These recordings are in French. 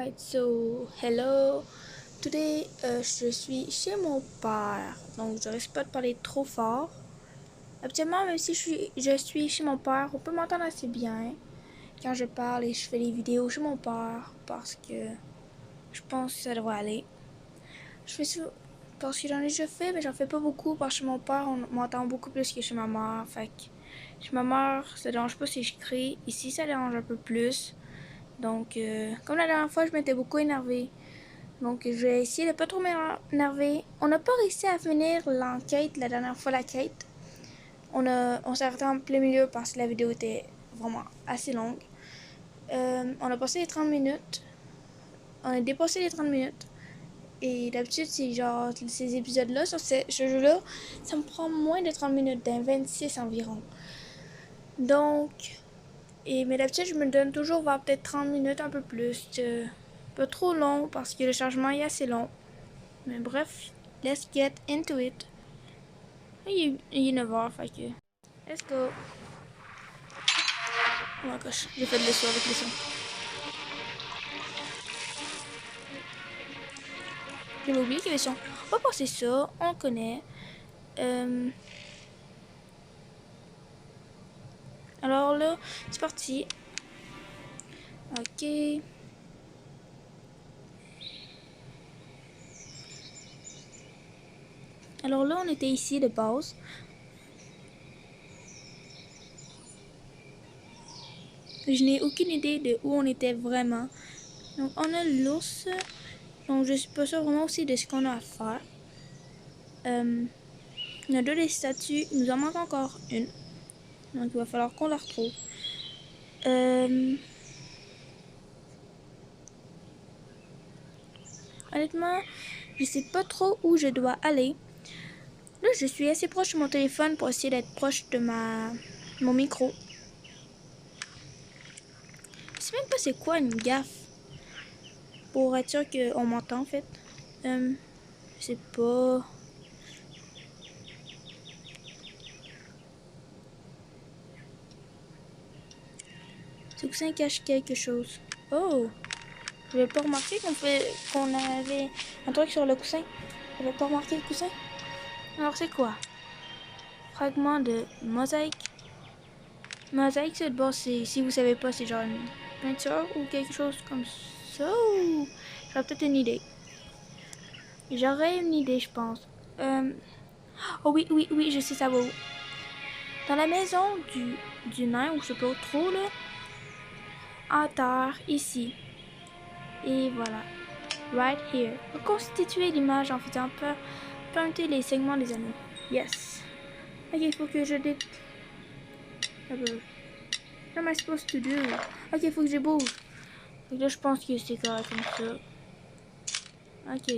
Alright, so hello. Today, je suis chez mon père, donc je risque pas de parler trop fort. Habituellement, même si je suis chez mon père, on peut m'entendre assez bien quand je parle et je fais des vidéos chez mon père parce que je pense que ça devrait aller. Je fais ça parce que j'en ai déjà fait, mais j'en fais pas beaucoup parce que chez mon père, on m'entend beaucoup plus que chez ma mère. Fait que chez ma mère, ça dérange pas si je crie. Ici, ça dérange un peu plus. Donc, comme la dernière fois, je m'étais beaucoup énervée. Donc, je vais essayer de pas trop m'énerver. On n'a pas réussi à finir l'enquête la dernière fois, la quête. On s'est arrêté en plein milieu parce que la vidéo était vraiment assez longue. On a passé les 30 minutes. On a dépassé les 30 minutes. Et d'habitude, c'est genre, ces épisodes-là, sur ce jeu-là, ça me prend moins de 30 minutes, d'un 26 environ. Donc, mais d'habitude, je me donne toujours vers peut-être 30 minutes, un peu plus. Pas trop long parce que le chargement est assez long. Mais bref, let's get into it. Il est 9h, fait que... Let's go. Oh my gosh, j'ai fait le saut avec le son. J'avais oublié qu'il y avait son. On va passer ça, on connaît. Alors là, c'est parti. Ok. Alors là, on était ici de base. Je n'ai aucune idée de où on était vraiment. Donc, on a l'ours. Donc, je suis pas sûre vraiment aussi de ce qu'on a à faire. On a deux des statues. Il nous en manque encore une. Donc, il va falloir qu'on la retrouve. Honnêtement, je sais pas trop où je dois aller. Là, je suis assez proche de mon téléphone pour essayer d'être proche de mon micro. Je sais même pas c'est quoi une gaffe. Pour être sûr qu'on m'entend en fait. Je sais pas. Ce coussin cache quelque chose. Oh! Je n'avais pas remarqué qu'on avait un truc sur le coussin. Je n'avais pas remarqué le coussin. Alors c'est quoi? Fragment de mosaïque. Mosaïque, c'est de base, si vous savez pas, c'est genre une peinture ou quelque chose comme ça. J'aurais peut-être une idée. J'aurais une idée, je pense. Oh oui, je sais ça va où. Dans la maison du nain, ou je sais pas trop, là. En terre, ici. Et voilà. Right here. Reconstituer l'image en faisant peinter les segments des anneaux. Yes. Ok, il faut que je What am I supposed to do? Ok, il faut que je bouge. Donc là, je pense que c'est correct comme ça. Ok.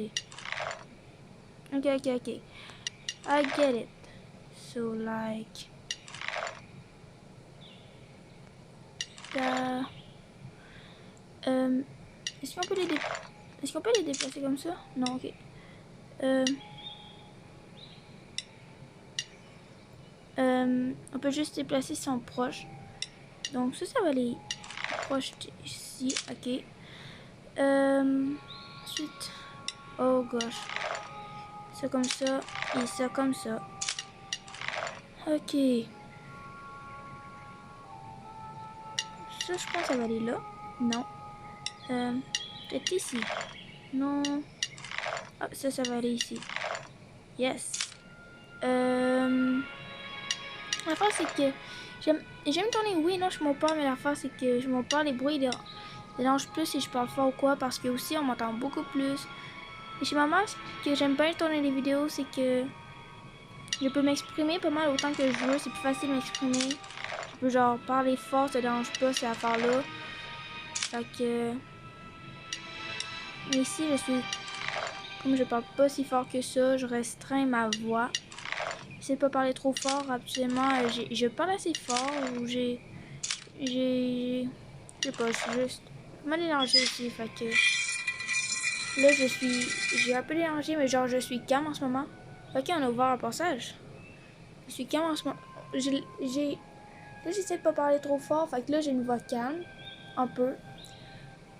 Ok. I get it. So, like... Est-ce qu'on peut les déplacer comme ça? Non, ok. On peut juste déplacer si on est proche. Donc ça va aller proche ici, ok. Ensuite, oh gosh. Ça comme ça, et ça comme ça. Ok. Ça, je pense que ça va aller là. Non. Peut-être ici. Non. Ah, ça va aller ici. Yes. L'affaire, c'est que j'aime tourner oui, non, je m'en parle, mais l'affaire, c'est que je m'en parle, les bruits dérangent plus si je parle fort ou quoi, parce que aussi, on m'entend beaucoup plus. Et chez ma mère, ce que j'aime bien tourner les vidéos, c'est que je peux m'exprimer pas mal autant que je veux, c'est plus facile de m'exprimer. Je peux genre parler fort, ça dérange pas, cette affaire-là. Fait que... Mais ici, comme je parle pas si fort que ça, je restreins ma voix. J'essaie de pas parler trop fort, absolument. Je parle assez fort ou je sais pas, je suis juste mal énergée aussi, fait que... Là, j'ai un peu d'énergie, mais genre, je suis calme en ce moment. Ok, on a ouvert un passage. Je suis calme en ce moment. Là, j'essaie de pas parler trop fort, fait que là, j'ai une voix calme, un peu.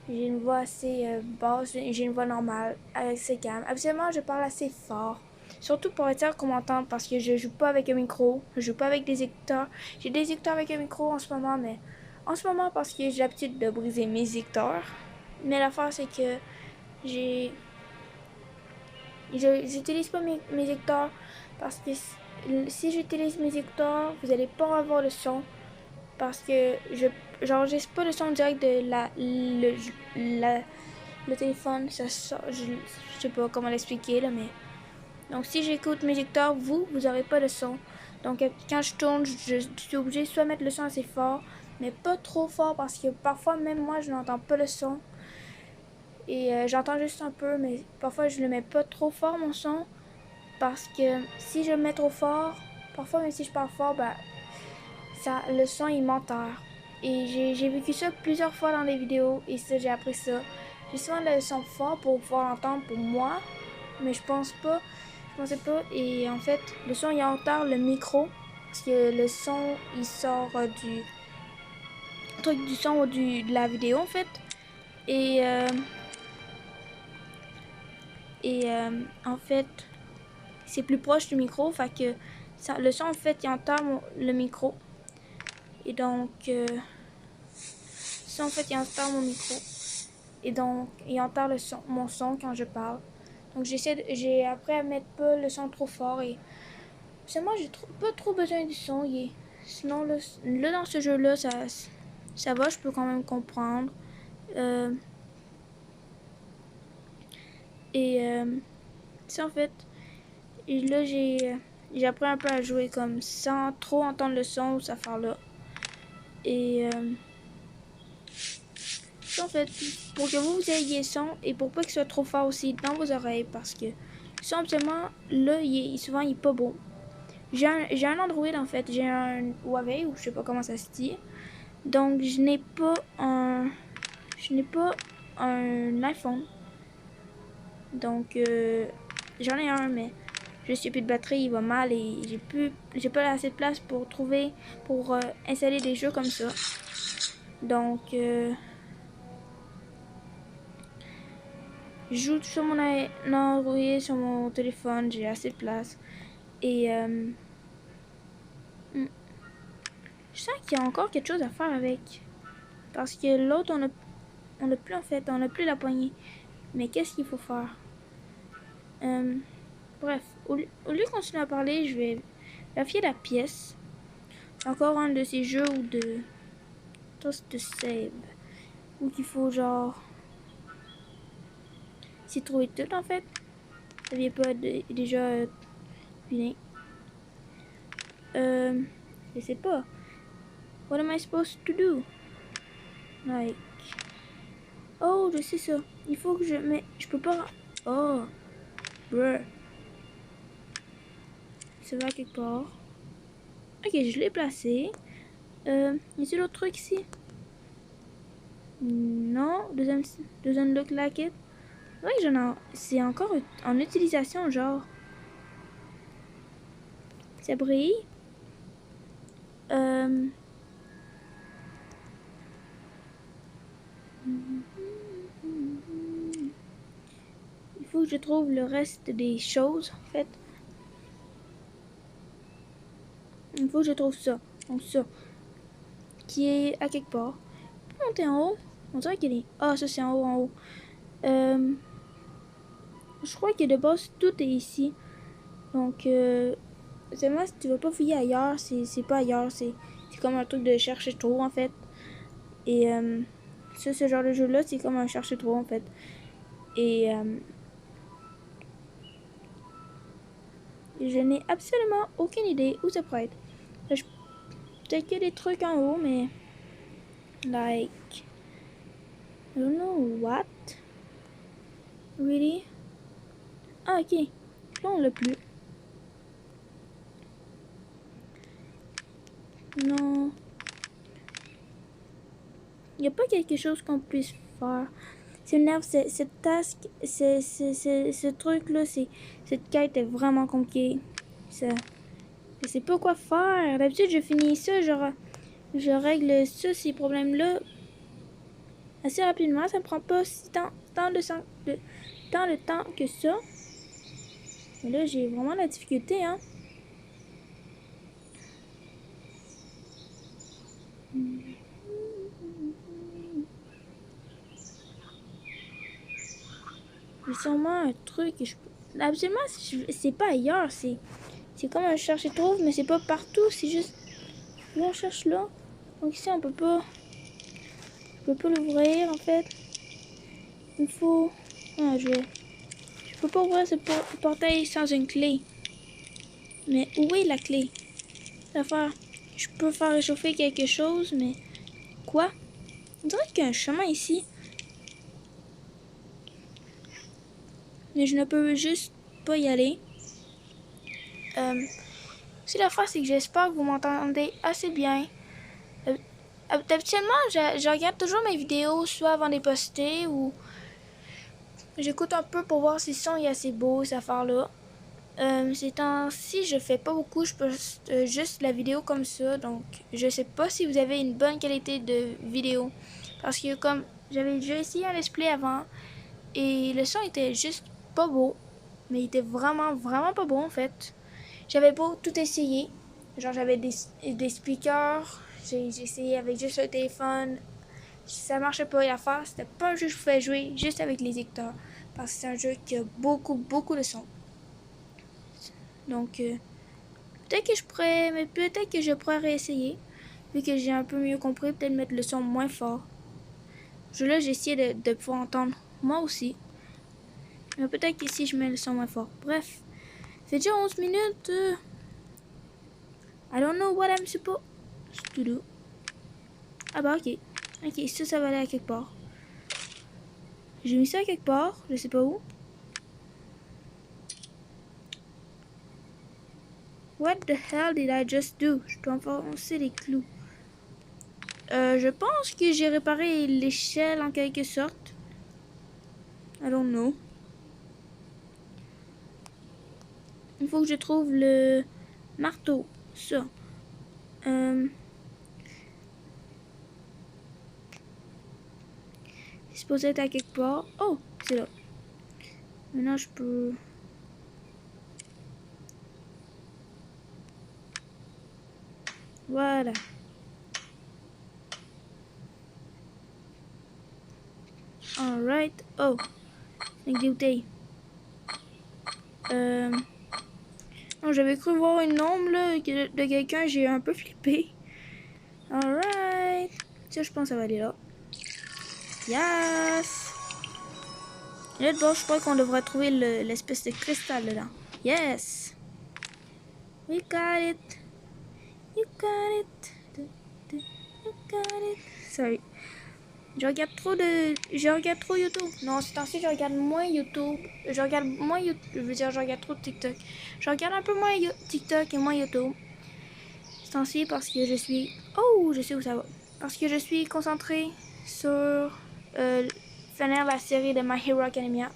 J'ai une voix assez basse, j'ai une voix normale, assez calme. Habituellement, je parle assez fort. Surtout pour être sûr qu'on m'entende parce que je joue pas avec un micro, je joue pas avec des écouteurs. J'ai des écouteurs avec un micro en ce moment, mais en ce moment parce que j'ai l'habitude de briser mes écouteurs. Mais l'affaire c'est que j'ai j'utilise pas mes écouteurs parce que si j'utilise mes écouteurs, vous allez pas avoir le son parce que j'enregistre pas le son direct de le téléphone. Ça sort, je sais pas comment l'expliquer là, mais donc si j'écoute mes écouteurs, vous aurez pas de son. Donc quand je tourne, je suis obligée soit mettre le son assez fort, mais pas trop fort parce que parfois même moi je n'entends pas le son. Et j'entends juste un peu, mais parfois je le mets pas trop fort mon son. Parce que si je le mets trop fort, parfois même si je parle fort, bah, ça, le son il m'enterre. Et j'ai vécu ça plusieurs fois dans des vidéos et ça j'ai appris ça. J'ai souvent le son fort pour pouvoir l'entendre pour moi, mais je pensais pas. Et en fait, le son il enterre le micro parce que le son il sort du truc du son ou de la vidéo en fait. Et en fait, c'est plus proche du micro, fait que ça, le son en fait il enterre le micro. Et donc, ça en fait il enterre mon micro. Et donc, il enterre mon son quand je parle. Donc j'ai appris à mettre pas le son trop fort et seulement j'ai pas trop besoin du son. Sinon là dans ce jeu-là, ça va, je peux quand même comprendre. Euh, ça en fait, et là j'ai appris un peu à jouer comme sans trop entendre le son ou cette affaire-là. Et ça en fait, pour que vous ayez le son et pour pas qu'il soit trop fort aussi dans vos oreilles parce que le son absolument là souvent il est pas beau. J'ai un Android en fait, j'ai un Huawei ou je sais pas comment ça se dit. Donc je n'ai pas un iPhone. Donc j'en ai un mais je suis plus de batterie, il va mal et j'ai pas assez de place pour installer des jeux comme ça. Donc je joue sur mon Android, sur mon téléphone, j'ai assez de place. Et je sens qu'il y a encore quelque chose à faire avec. Parce que l'autre, on n'a plus en fait, on n'a plus la poignée. Mais qu'est-ce qu'il faut faire? Bref, au lieu de continuer à parler, je vais vérifier la pièce. Encore un de ces jeux ou de toast de save. Où qu'il faut genre... s'y trouver tout en fait. Ça vient pas déjà fini. Je sais pas. What am I supposed to do? Like... Oh, je sais ça. Il faut que mais je peux pas... Oh. Bruh. Ça va quelque part. Ok, je l'ai placé. Y a-t-il d'autres trucs ici? Non. Doesn't look like it. Oui, c'est encore en utilisation, genre. Ça brille. Il faut que je trouve le reste des choses, en fait. Il faut que je trouve ça. Donc ça. Qui est à quelque part. Je peux monter en haut. On dirait qu'il est... Ah, ça c'est en haut, en haut. Je crois que de base, tout est ici. Donc, c'est moi, si tu veux pas fouiller ailleurs, c'est pas ailleurs. C'est comme un truc de chercher trop, en fait. Et ce genre de jeu-là, c'est comme un chercher trop, en fait. Et je n'ai absolument aucune idée où ça pourrait être. Peut-être qu'il y a des trucs en haut, mais... Like... I don't know what. Really? Ah, ok. Là, on l'a plus. Non. Il n'y a pas quelque chose qu'on puisse faire. C'est nerve, cette task, ce truc-là, cette quête est vraiment compliquée. Ça, je sais pas quoi faire. D'habitude, je finis ça, je règle ça, ces problèmes-là. assez rapidement. Ça me prend pas aussi tant de temps que ça. Mais là, j'ai vraiment la difficulté, hein. C'est sûrement un truc que je peux... Absolument, c'est pas ailleurs. C'est comme un cherche et trouve, mais c'est pas partout. C'est juste... Là, on cherche là. Donc ici, on peut pas... Je peux pas l'ouvrir, en fait. Il faut... Ah, je peux pas ouvrir ce portail sans une clé. Mais où est la clé? L'affaire... Je peux faire réchauffer quelque chose, mais... Quoi? On dirait qu'il y a un chemin ici. Mais je ne peux juste pas y aller. Si l'affaire, c'est que j'espère que vous m'entendez assez bien. Habituellement, je regarde toujours mes vidéos, soit avant de les poster, ou j'écoute un peu pour voir si le son est assez beau, cette affaire-là. Ces temps-ci, je fais pas beaucoup, je poste juste la vidéo comme ça, donc je sais pas si vous avez une bonne qualité de vidéo. Parce que comme j'avais déjà essayé un let's play avant, et le son était juste pas beau, mais il était vraiment pas beau en fait. J'avais beau tout essayer, genre j'avais des speakers, j'ai essayé avec juste le téléphone, ça marchait pas. L'affaire, c'était pas un jeu que je pouvais jouer juste avec les écouteurs, parce que c'est un jeu qui a beaucoup de son. Donc, peut-être que je pourrais réessayer, vu que j'ai un peu mieux compris, peut-être mettre le son moins fort. Là, j'ai essayé de pouvoir entendre moi aussi, mais peut-être qu'ici, je mets le son moins fort. Bref, c'est déjà 11 minutes. I don't know what I'm supposed to do. Ah bah ok. Ok, ça va aller à quelque part. J'ai mis ça à quelque part, je sais pas où. What the hell did I just do? Je dois enfoncer les clous. Je pense que j'ai réparé l'échelle en quelque sorte. I don't know. Il faut que je trouve le marteau. Ça. C'est supposé être à quelque part. Oh, c'est là. Maintenant, je peux... Voilà. Alright. Oh. Avec des bouteilles. Non, j'avais cru voir une ombre là, de quelqu'un. J'ai un peu flippé. Alright. Ça, je pense que ça va aller là. Yes. Et là, je crois qu'on devrait trouver l'espèce de cristal dedans. Yes. We got it. You got it. You got it. Sorry. Je regarde trop YouTube. Non, c'est ainsi, je regarde moins YouTube. Je regarde trop TikTok. Je regarde un peu moins TikTok et moins YouTube. C'est ainsi parce que je suis... Oh, je sais où ça va. Parce que je suis concentrée sur finir la série de My Hero Academia.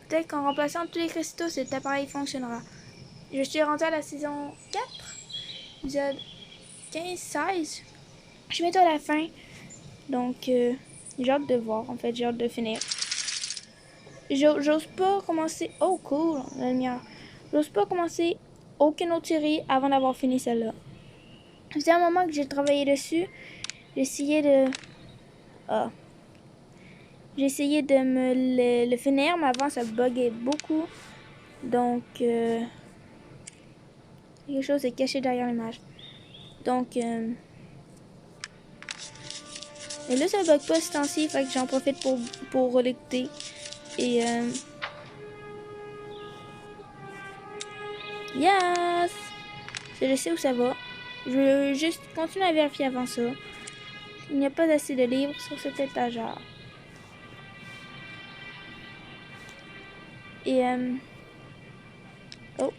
Peut-être qu'en remplaçant tous les cristaux, cet appareil fonctionnera. Je suis rendue à la saison 4, épisode 15-16. Je suis bientôt à la fin. Donc, j'ai hâte de voir. En fait, j'ai hâte de finir. J'ose pas commencer... Oh, cool, la lumière. J'ose pas commencer aucune autre série avant d'avoir fini celle-là. C'est un moment que j'ai travaillé dessus. J'ai essayé de... Ah. J'ai essayé de me le finir, mais avant, ça buguait beaucoup. Donc, quelque chose est caché derrière l'image. Donc, et là, ça bug pas ce temps-ci, fait que j'en profite pour relecter. Et, yes! Je sais où ça va. Je veux juste continuer à vérifier avant ça. Il n'y a pas assez de livres sur cette étagère. Et, oh.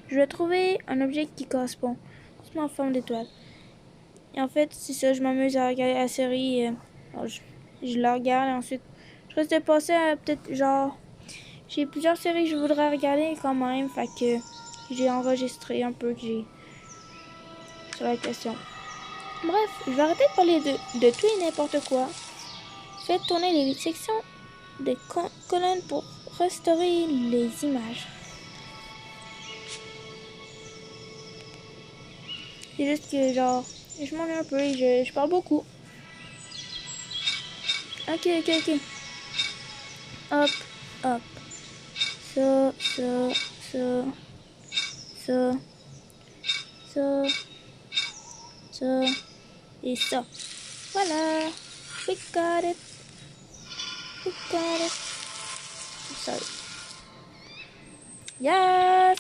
Je vais trouver un objet qui correspond. C'est en forme d'étoile. Et en fait, c'est ça, je m'amuse à regarder la série. Je la regarde et ensuite, je risque de passer à peut-être genre... J'ai plusieurs séries que je voudrais regarder quand même. Fait que j'ai enregistré un peu que j'ai sur la question. Bref, je vais arrêter de parler de tout et n'importe quoi. Je vais tourner les sections des colonnes pour restaurer les images. C'est juste que genre, je m'ennuie un peu et je parle beaucoup. Ok. Hop, hop. Ça, ça, et ça. Voilà. We got it. Sorry. Yes.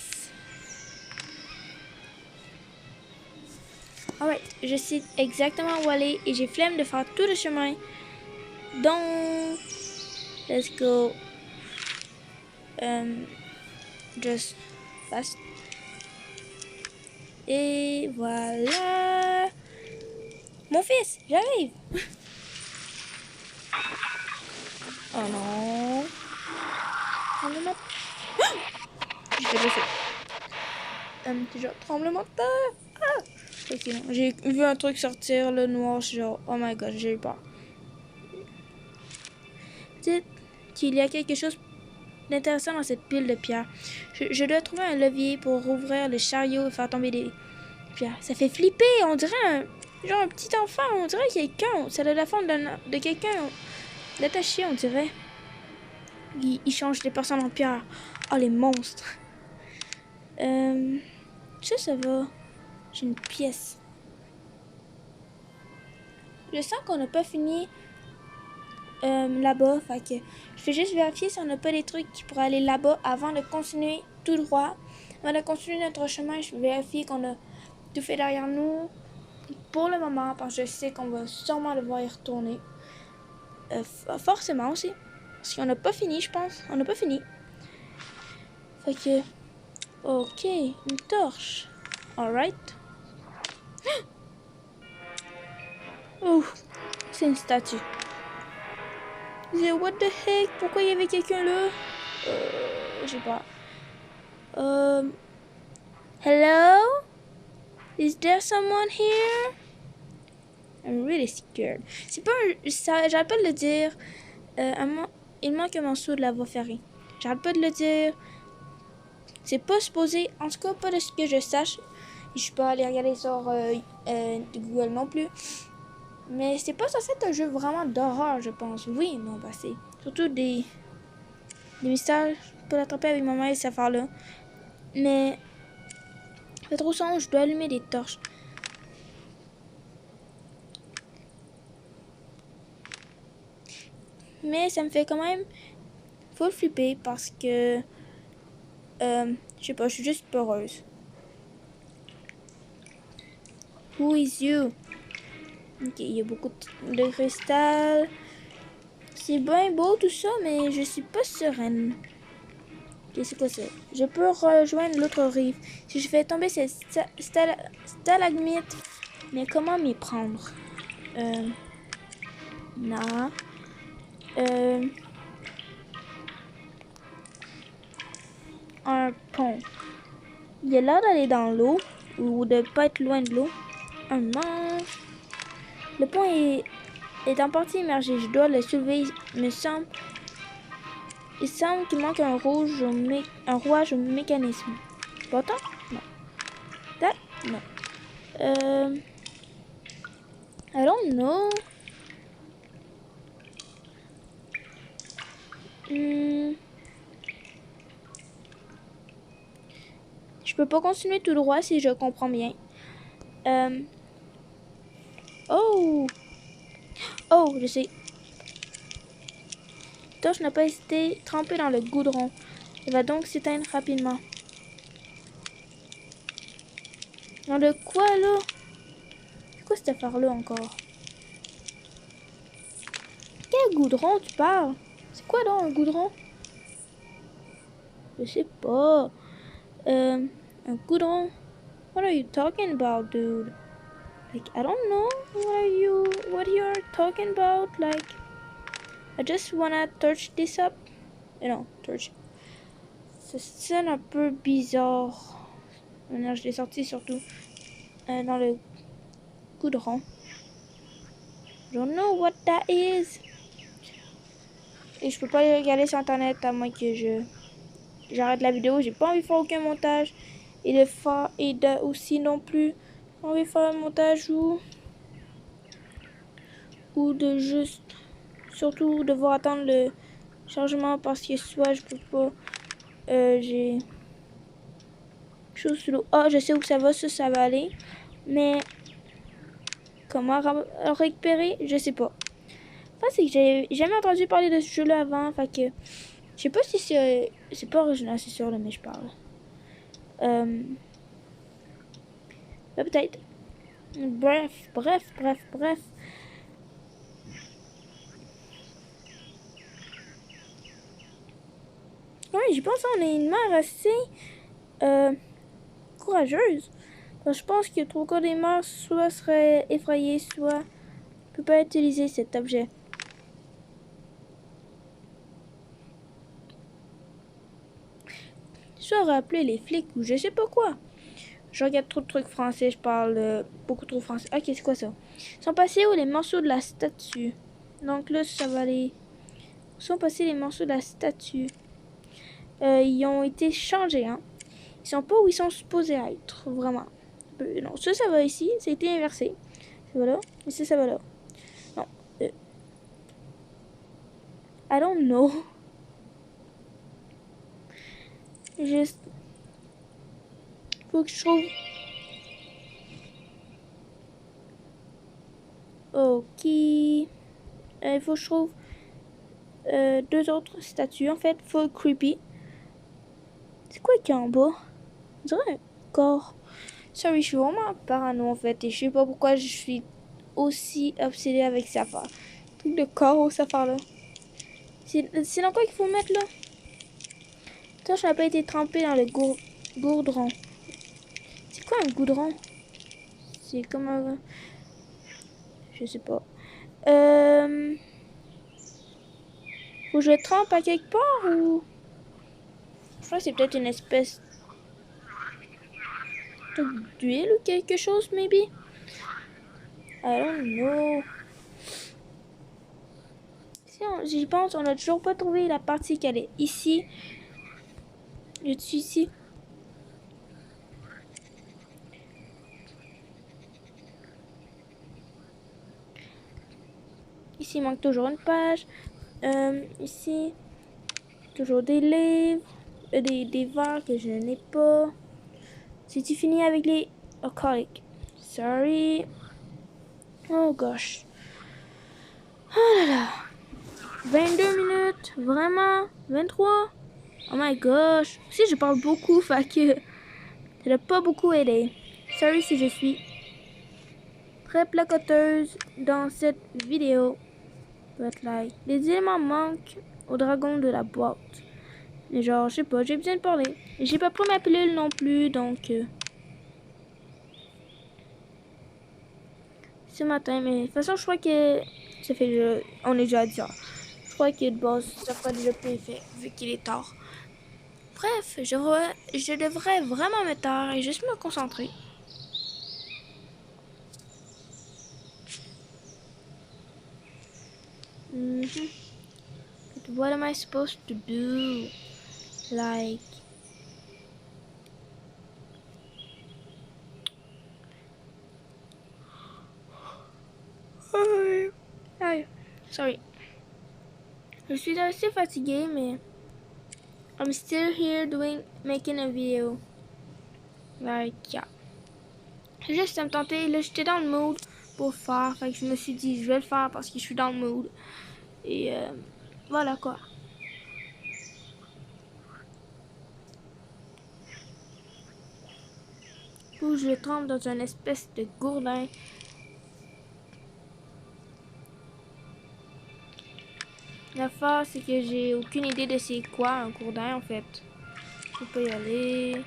Alright, je sais exactement où aller et j'ai flemme de faire tout le chemin. Donc, let's go. Just fast. Et voilà. Mon fils, j'arrive. Oh non. Tremblement. J'ai fait le feu. Toujours tremblement de terre. Ah. Ok, non. J'ai vu un truc sortir, le noir, genre, oh my god, j'ai eu peur. Dites qu'il y a quelque chose d'intéressant dans cette pile de pierres. Je dois trouver un levier pour rouvrir le chariot et faire tomber des pierres. Ça fait flipper, on dirait genre un petit enfant, on dirait quelqu'un. Ça a la forme de quelqu'un d'attaché, on dirait. Il change les personnes en pierre. Oh, les monstres. Ça va. J'ai une pièce. Je sens qu'on n'a pas fini là-bas. Fait que je vais juste vérifier si on n'a pas des trucs qui pourraient aller là-bas avant de continuer tout droit. Avant de continuer notre chemin, je vais vérifier qu'on a tout fait derrière nous pour le moment parce que je sais qu'on va sûrement devoir y retourner. Forcément aussi. Parce qu'on n'a pas fini, je pense. On n'a pas fini. Fait que... Ok, une torche. Alright. Oh, c'est une statue. What the heck? Pourquoi il y avait quelqu'un là? Je sais pas. Hello? Is there someone here? I'm really scared. C'est pas ça, j'arrête pas de le dire. Il manque un morceau de la voie ferrée. J'arrête pas de le dire. C'est pas supposé, en tout cas pas de ce que je sache. Je suis pas allée regarder sur Google non plus. Mais c'est pas censé être un jeu vraiment d'horreur, je pense. Oui, non, bah c'est surtout des mystères. Je peux l'attraper avec ma main et cette affaire-là. Mais ça fait trop sombre, je dois allumer des torches. Mais ça me fait quand même full flipper parce que je sais pas, je suis juste peureuse. Who is you? Ok, il y a beaucoup de cristal. C'est bien beau tout ça, mais je suis pas sereine. Ok, c'est quoi ça? Je peux rejoindre l'autre rive. Si je fais tomber cette stalagmite, mais comment m'y prendre? Non. Un pont. Il a l'air d'aller dans l'eau ou de pas être loin de l'eau. Un manche. Le pont est en partie immergé. Je dois le soulever. Il semble qu'il manque un rouage au mécanisme. Pourtant? Non. That? Non. I don't know. Je peux pas continuer tout droit si je comprends bien. Oh! Oh, je sais. La torche n'a pas été trempée dans le goudron. Elle va donc s'éteindre rapidement. Dans de quoi, là? C'est quoi cette affaire-là encore? Quel goudron tu parles? C'est quoi, donc, un goudron? Je sais pas. Un goudron? What are you talking about, dude? Like, I don't know what you're talking about. Like, I just wanna touch this up. Non, torch. Ça sonne un peu bizarre. Je l'ai sorti surtout dans le Goudron. I don't know what that is. Et je peux pas les regarder sur internet à moins que j'arrête la vidéo. J'ai pas envie de faire aucun montage. Et aussi non plus envie de faire un montage ou de juste surtout devoir attendre le chargement parce que soit je peux pas j'ai chose sous l'eau. Ah, je sais où ça va aller, mais comment récupérer, je sais pas. Enfin, c'est que j'ai jamais entendu parler de ce jeu là avant, fait que je sais pas si c'est pas original, c'est sûr là, mais je parle peut-être. Bref. Ouais, j'y pense, on est une mère assez courageuse. Donc, je pense que trop encore des mères soit seraient effrayées, soit ne peut pas utiliser cet objet. Soit rappeler les flics ou je sais pas quoi. Je regarde trop de trucs français, je parle beaucoup trop français. Ok, c'est quoi ça? Ils sont passés où les morceaux de la statue? Donc là, ça va aller. Où sont passés les morceaux de la statue? Ils ont été changés, hein. Ils sont pas où ils sont supposés être, vraiment. Non, ça va ici, ça a été inversé. Ça va là, et ça va là. Non. I don't know. Juste. Faut que je trouve. Ok. Il faut que je trouve deux autres statues. En fait, full creepy. C'est quoi qui est en bas? On dirait un corps. Sorry, je suis vraiment parano en fait. Et je sais pas pourquoi je suis aussi obsédée avec cette affaire. Truc de corps ou cette affaire là. C'est dans quoi qu'il faut mettre là? Toi, je n'ai pas été trempée dans le goudron. C'est quoi un goudron? C'est comme un. Je sais pas. Faut que je trempe à quelque part ou. Je crois que c'est peut-être une espèce d'huile ou quelque chose, maybe? I don't know. Si j'y pense, on n'a toujours pas trouvé la partie qu'elle est ici. Je suis ici. Ici, il manque toujours une page. Ici, toujours des livres. Des verres que je n'ai pas. C'est-tu fini avec les alcooliques? Sorry. Oh gosh. Oh là là. 22 minutes. Vraiment? 23? Oh my gosh. Si je parle beaucoup, fait que ça n'a pas beaucoup aidé. Sorry si je suis très placoteuse dans cette vidéo. But like, les éléments manquent au dragon de la boîte. Mais genre, je sais pas, j'ai besoin de parler. Et j'ai pas pris ma pilule non plus, donc... ce matin, mais de toute façon, je crois que... Ça fait... on est déjà à 10 heures. Je crois que de base, ça fera déjà plus effet, vu qu'il est tard. Bref, je devrais vraiment me taire et juste me concentrer. But what am I supposed to do? Like... Aïe. Sorry. Je suis assez fatiguée, mais... I'm still here making a video. Like, yeah. Juste, ça me tentait. Là, j'étais dans le mood pour le faire. Fait que je me suis dit, je vais le faire parce que je suis dans le mood. Et voilà quoi. Où je trempe dans une espèce de gourdin. L'affaire, c'est que j'ai aucune idée de c'est quoi un gourdin en fait. Je peux y aller.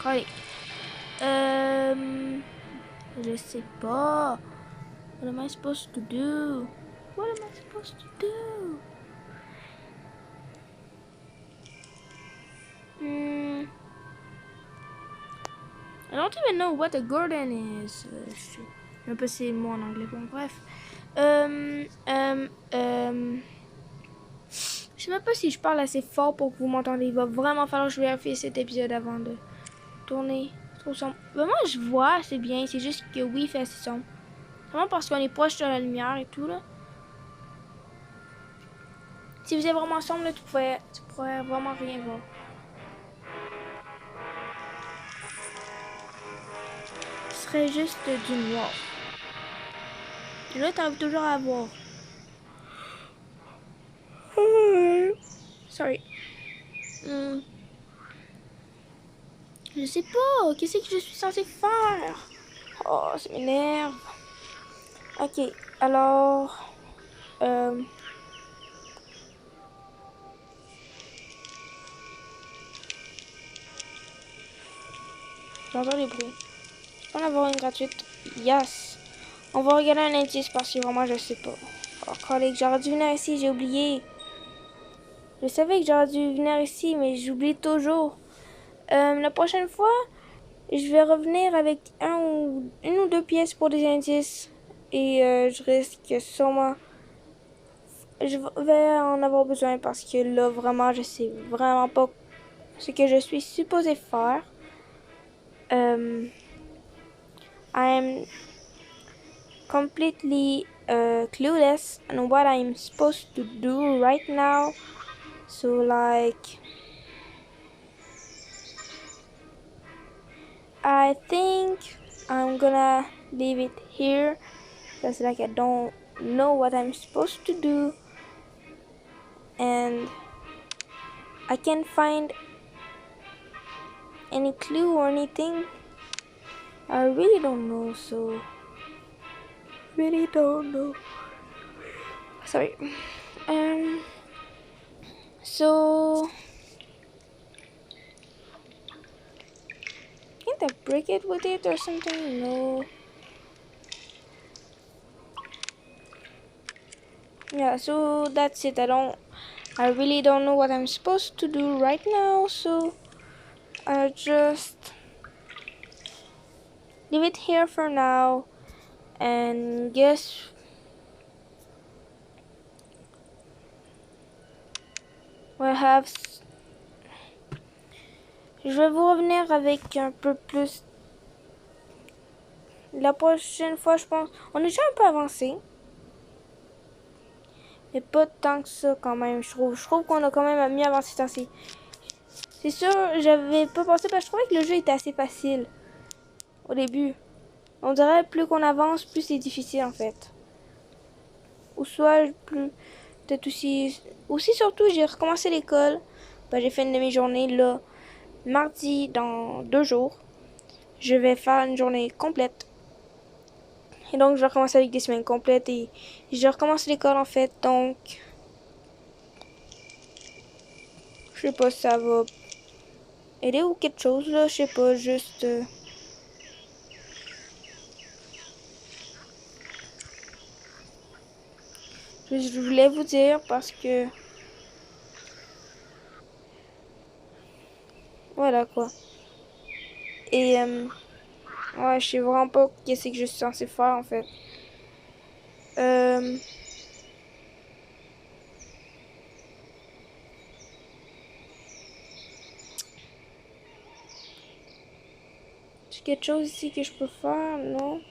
Allez. Je sais pas. What am I supposed to do? What am I supposed to do? I don't even know what a garden is. Je sais même pas si c'est le mot en anglais. Bon, bref. Je sais même pas si je parle assez fort pour que vous m'entendez. Il va vraiment falloir que je vérifie cet épisode avant de tourner. Trop sombre. Vraiment, je vois assez bien. C'est juste que oui, il fait assez sombre. Vraiment parce qu'on est proche de la lumière et tout, là. Si vous êtes vraiment sombre, là, tu pourrais vraiment rien voir. Ce serait juste du noir. Et là, t'arrives toujours à voir. Sorry. Je sais pas. Qu'est-ce que je suis censée faire? Oh, ça m'énerve. Ok, alors... J'entends des bruits. Je peux en avoir une gratuite. Yes. On va regarder un indice parce que vraiment, je sais pas. Oh, collègue, j'aurais dû venir ici, j'ai oublié. Je savais que j'aurais dû venir ici, mais j'oublie toujours. La prochaine fois, je vais revenir avec une ou deux pièces pour des indices. Et je risque sûrement... Je vais en avoir besoin parce que là, vraiment, je sais vraiment pas ce que je suis supposée faire. I'm completely clueless on what I'm supposed to do right now. So like... I think I'm gonna leave it here. Because like I don't know what I'm supposed to do. And I can't find any clue or anything. I really don't know, so really don't know. Sorry. So can't I break it with it or something? No. Yeah, so that's it. I really don't know what I'm supposed to do right now, so I just leave it here for now and guess we'll have... Je vais vous revenir avec un peu plus la prochaine fois, je pense. On est déjà un peu avancé. Mais pas tant que ça quand même, je trouve. Je trouve qu'on a quand même mieux avancé tant ci. C'est sûr, j'avais pas pensé parce que je trouvais que le jeu était assez facile au début. On dirait plus qu'on avance, plus c'est difficile en fait. Ou soit plus... Peut-être aussi... Aussi surtout, j'ai recommencé l'école. Ben, j'ai fait une demi-journée là. Mardi, dans 2 jours. Je vais faire une journée complète. Et donc, je vais recommencer avec des semaines complètes. Et je recommence l'école en fait. Donc... Je sais pas si ça va aider ou quelque chose là. Je sais pas, juste... Je voulais vous dire parce que... Voilà quoi. Et ouais, je sais vraiment pas qu'est-ce que je suis censée faire en fait. J'ai quelque chose ici que je peux faire, non?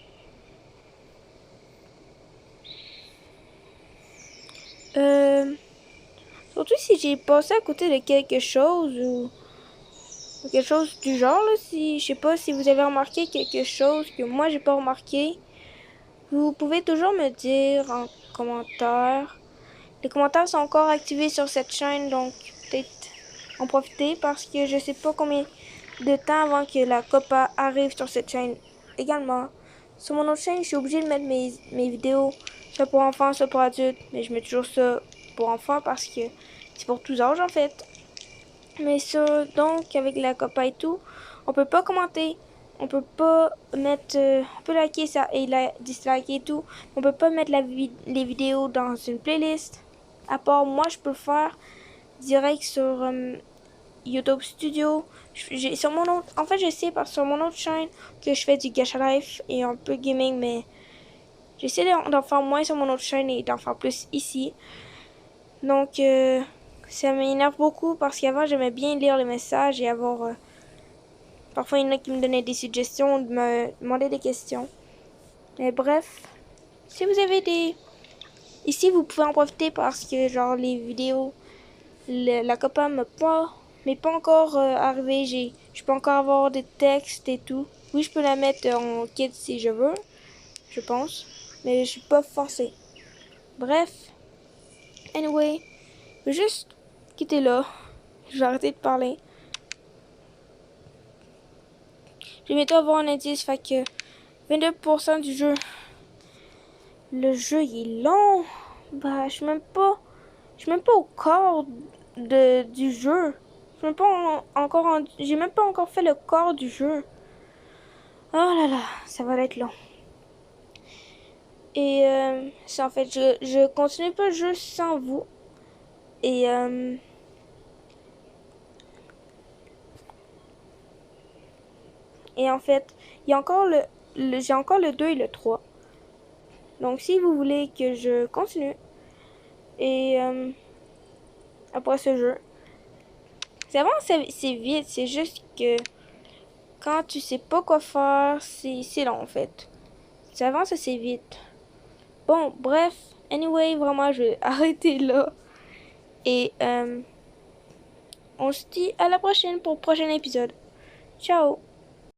Surtout si j'ai passé à côté de quelque chose ou quelque chose du genre là, si je sais pas si vous avez remarqué quelque chose que moi j'ai pas remarqué. Vous pouvez toujours me dire en commentaire. Les commentaires sont encore activés sur cette chaîne, donc peut-être en profiter parce que je sais pas combien de temps avant que la COPPA arrive sur cette chaîne également. Sur mon autre chaîne, je suis obligée de mettre mes vidéos, soit pour enfants, soit pour adultes, mais je mets toujours ça pour enfants parce que c'est pour tous âges en fait. Mais ça, donc, avec la COPPA et tout, on peut pas commenter. On peut pas mettre... on peut liker ça et disliker et tout. On peut pas mettre les vidéos dans une playlist. À part moi, je peux le faire direct sur YouTube Studio. Sur mon autre, en fait, je sais parce sur mon autre chaîne que je fais du Gacha Life et un peu gaming, mais j'essaie d'en faire moins sur mon autre chaîne et d'en faire plus ici. Donc, ça m'énerve beaucoup parce qu'avant, j'aimais bien lire les messages et avoir... parfois, il y en a qui me donnaient des suggestions, de me demander des questions. Mais bref, si vous avez des... Ici, vous pouvez en profiter parce que, genre, les vidéos, la copa m'est pas encore arrivée. Je peux encore avoir des textes et tout. Oui, je peux la mettre en kit si je veux, je pense. Mais je suis pas forcée. Bref. Anyway, je vais juste quitter là. Je vais arrêter de parler. Je vais bientôt avoir un indice, fait que 22% du jeu. Le jeu, il est long. Bah, je suis même pas au corps du jeu. Je suis même pas encore j'ai même pas encore fait le corps du jeu. Oh là là, ça va être long. Et c'est en fait, je continue pas le jeu sans vous. Et en fait, il y a encore j'ai encore le 2 et le 3. Donc si vous voulez que je continue et après ce jeu, ça avance c'est vite, c'est juste que quand tu sais pas quoi faire, c'est long en fait. Ça avance assez vite. Bon, bref, anyway, vraiment je vais arrêter là. Et on se dit à la prochaine pour le prochain épisode. Ciao!